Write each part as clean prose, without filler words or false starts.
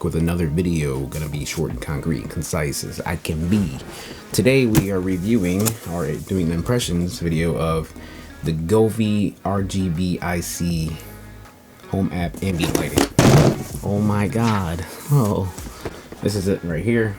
back with another video. Gonna be short and concrete and concise as I can be. Today we are reviewing or doing an impressions video of the Govee RGB IC home app ambient lighting. Oh my god. Oh, this is it right here.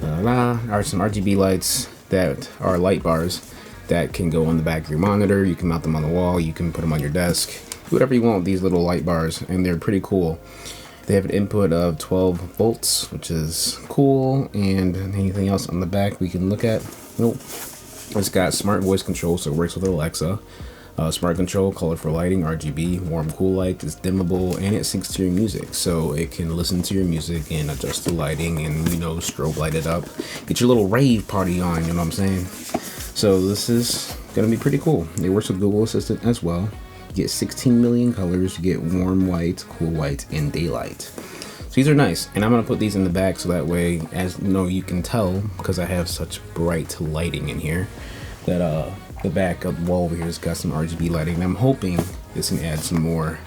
Are some RGB lights that are light bars that can go on the back of your monitor. You can mount them on the wall, you can put them on your desk, whatever you want with these little light bars, and they're pretty cool. They have an input of 12 volts, which is cool, and anything else on the back we can look at. Nope. It's got smart voice control, so it works with Alexa. Smart control, colorful lighting, RGB, warm cool light, it's dimmable, and it syncs to your music, so it can listen to your music and adjust the lighting and, you know, strobe light it up. Get your little rave party on, you know what I'm saying? So this is gonna be pretty cool. It works with Google Assistant as well. You get 16 million colors, you get warm white, cool white, and daylight. So these are nice, and I'm gonna put these in the back so that way, as you know, you can tell, because I have such bright lighting in here, that the back of the wall over here has got some RGB lighting, and I'm hoping this can add some more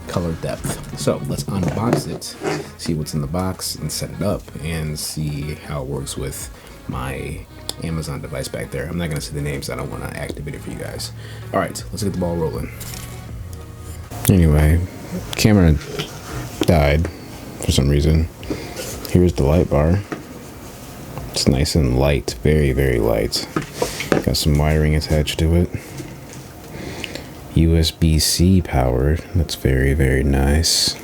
color depth. So let's unbox it, see what's in the box, and set it up, and see how it works with my Amazon device back there. I'm not gonna say the names, I don't want to activate it for you guys. All right, let's get the ball rolling. Anyway, camera died for some reason. Here's the light bar. It's nice and light, very, very light. Got some wiring attached to it. USB-C powered. That's very, very nice.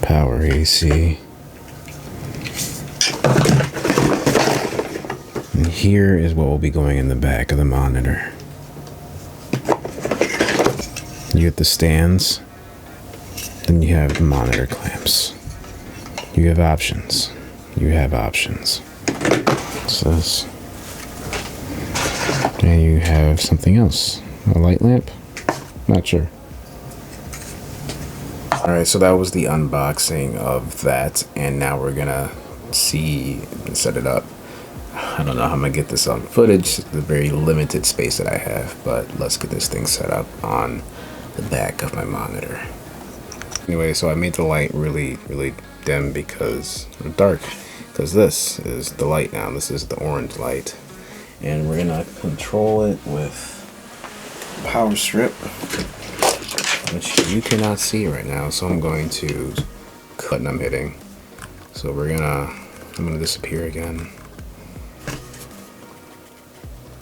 Power AC. And here is what will be going in the back of the monitor. You get the stands, then you have the monitor clamps. You have options. You have options. What's this? And you have something else. A light lamp? Not sure. Alright, so that was the unboxing of that, and now we're gonna see and set it up. I don't know how I'm gonna get this on footage, the very limited space that I have, but let's get this thing set up on the back of my monitor. Anyway, so I made the light really, really dim because, or dark, because this is the light now. This is the orange light, and we're gonna control it with power strip, which you cannot see right now, so I'm going to cut and I'm hitting. So I'm gonna disappear again.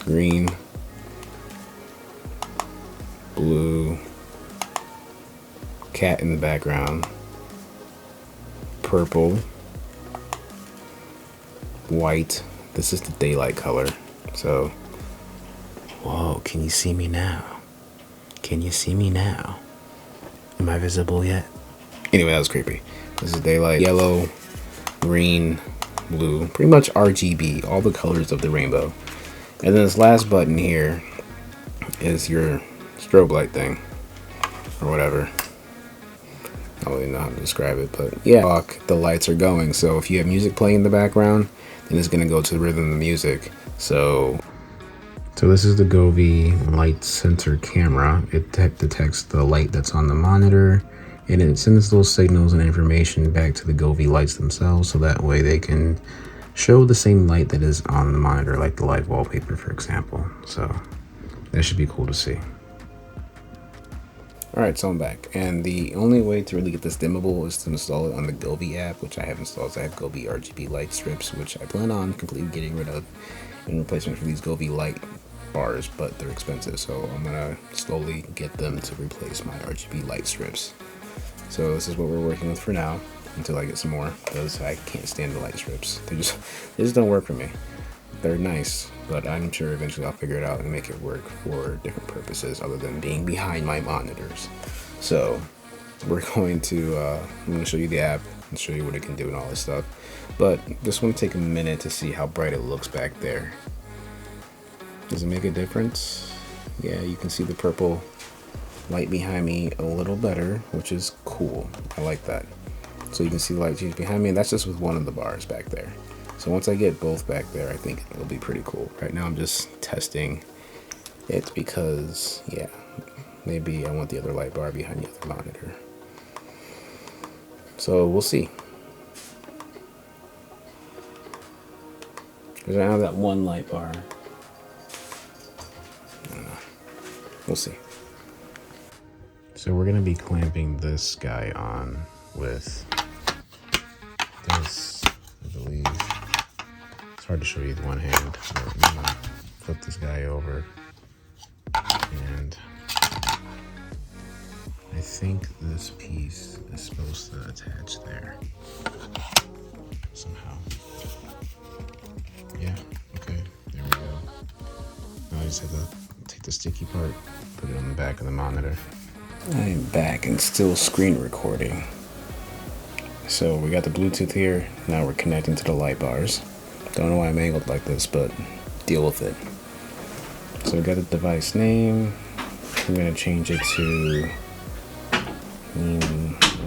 Green, blue, cat in the background, purple, white. This is the daylight color. So, whoa, can you see me now? Can you see me now? Am I visible yet? Anyway, that was creepy. This is daylight. Yellow, green, blue, pretty much RGB, all the colors of the rainbow. And then this last button here is your strobe light thing, or whatever. I don't really know how to describe it, but yeah, the lights are going. So if you have music playing in the background, then it's gonna go to the rhythm of the music. So this is the Govee light sensor camera. It detects the light that's on the monitor, and it sends those signals and information back to the Govee lights themselves, so that way they can show the same light that is on the monitor, like the live wallpaper, for example. So that should be cool to see. Alright, so I'm back, and the only way to really get this dimmable is to install it on the Govee app, which I have installed. So I have Govee RGB light strips, which I plan on completely getting rid of in replacement for these Govee light bars, but they're expensive, so I'm gonna slowly get them to replace my RGB light strips. So this is what we're working with for now, until I get some more, because I can't stand the light strips. They just don't work for me. They're nice, but I'm sure eventually I'll figure it out and make it work for different purposes other than being behind my monitors. So we're going to, I'm going to show you the app and show you what it can do and all this stuff. But just want to take a minute to see how bright it looks back there. Does it make a difference? Yeah, you can see the purple light behind me a little better, which is cool. I like that. So you can see the light change behind me, and that's just with one of the bars back there. So once I get both back there, I think it'll be pretty cool. Right now I'm just testing It's because, yeah, maybe I want the other light bar behind the other monitor. So we'll see. Because I have that one light bar. I don't know. We'll see. So we're going to be clamping this guy on with this, I believe. It's hard to show you with one hand. But I'm going to flip this guy over. And I think this piece is supposed to attach there somehow. Yeah, okay, there we go. Now I just have to take the sticky part, put it on the back of the monitor. I'm back and still screen recording. So we got the Bluetooth here, now we're connecting to the light bars. Don't know why I'm angled like this, but deal with it. So we got the device name. I'm gonna change it to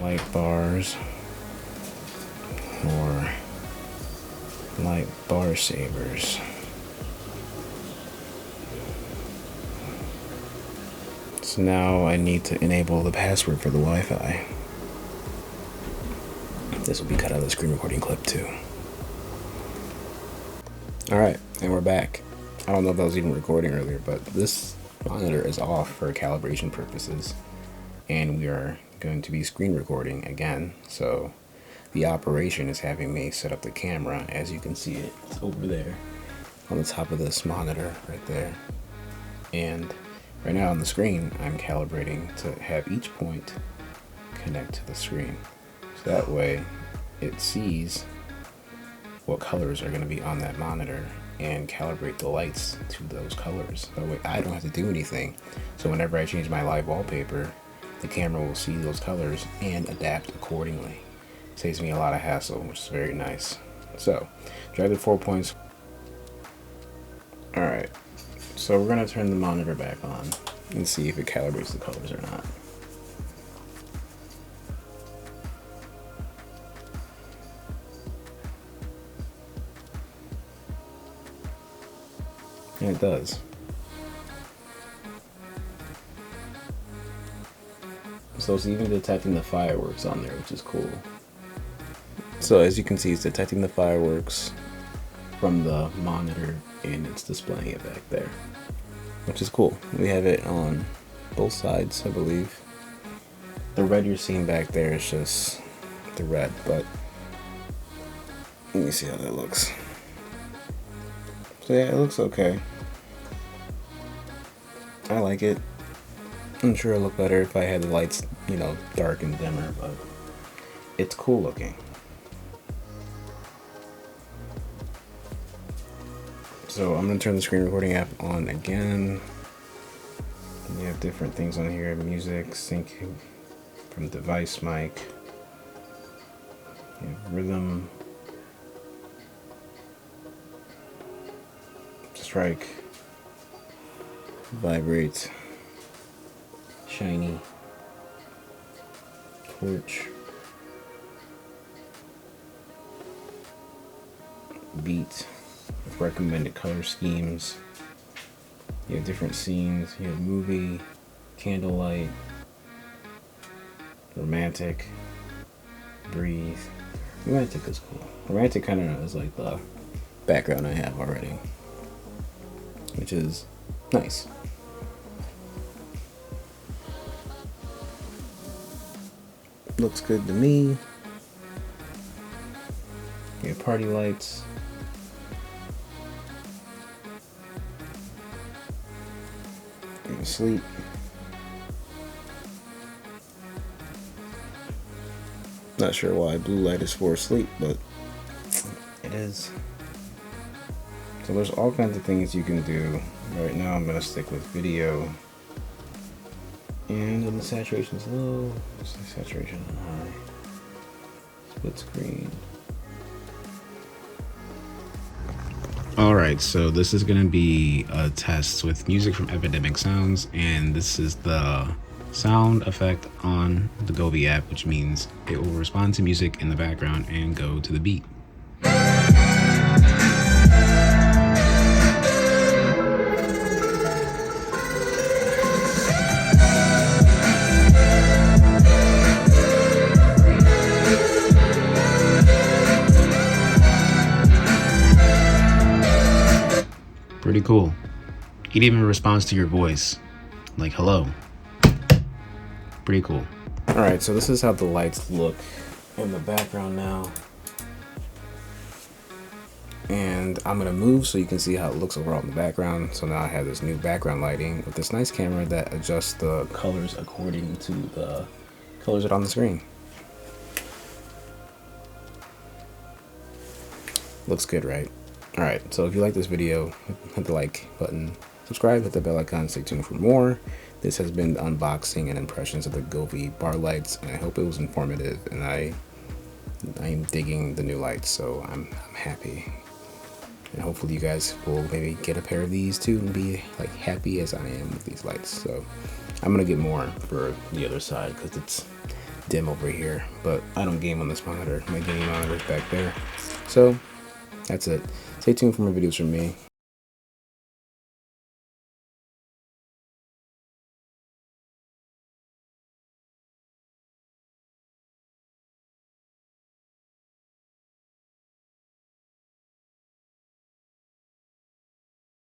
light bars or light bar savers. So now I need to enable the password for the Wi-Fi. This will be cut out of the screen recording clip too. Alright, and we're back. I don't know if I was even recording earlier, but this monitor is off for calibration purposes. And we are going to be screen recording again. So the operation is having me set up the camera. As you can see, it's over there on the top of this monitor right there. And right now on the screen, I'm calibrating to have each point connect to the screen. So that way it sees what colors are going to be on that monitor and calibrate the lights to those colors. That way I don't have to do anything. So whenever I change my live wallpaper, the camera will see those colors and adapt accordingly. Saves me a lot of hassle, which is very nice. So, drag the 4 points. Alright, so we're going to turn the monitor back on and see if it calibrates the colors or not. And it does. So it's even detecting the fireworks on there, which is cool. So as you can see, it's detecting the fireworks from the monitor and it's displaying it back there, which is cool. We have it on both sides, I believe. The red you're seeing back there is just the red, but let me see how that looks. So yeah, it looks okay. I like it. I'm sure it'll look better if I had the lights, dark and dimmer, but it's cool looking. So I'm going to turn the screen recording app on again. You have different things on here, music, syncing from device mic, you have rhythm, strike, vibrate, shiny, torch, beat, recommended color schemes. You have different scenes. You have movie, candlelight, romantic, breathe. Romantic is cool. Romantic kind of is like the background I have already, which is nice. Looks good to me. You have party lights. Sleep. Not sure why blue light is for sleep, but it is. So there's all kinds of things you can do. Right now I'm gonna stick with video. And when the saturation's low, let's say saturation on high. Split screen. Alright, so this is going to be a test with music from Epidemic Sounds, and this is the sound effect on the Govee app, which means it will respond to music in the background and go to the beat. Pretty cool. It even responds to your voice, like hello. Pretty cool. Alright, so this is how the lights look in the background now. And I'm going to move so you can see how it looks overall in the background. So now I have this new background lighting with this nice camera that adjusts the colors according to the colors that are on the screen. Looks good, right? Alright, so if you like this video, hit the like button, subscribe, hit the bell icon, stay tuned for more. This has been the unboxing and impressions of the Govee bar lights, and I hope it was informative, and I'm digging the new lights, so I'm happy. And hopefully you guys will maybe get a pair of these too and be like happy as I am with these lights. So I'm gonna get more for the other side because it's dim over here, but I don't game on this monitor. My gaming monitor is back there. So that's it. Stay tuned for more videos from me.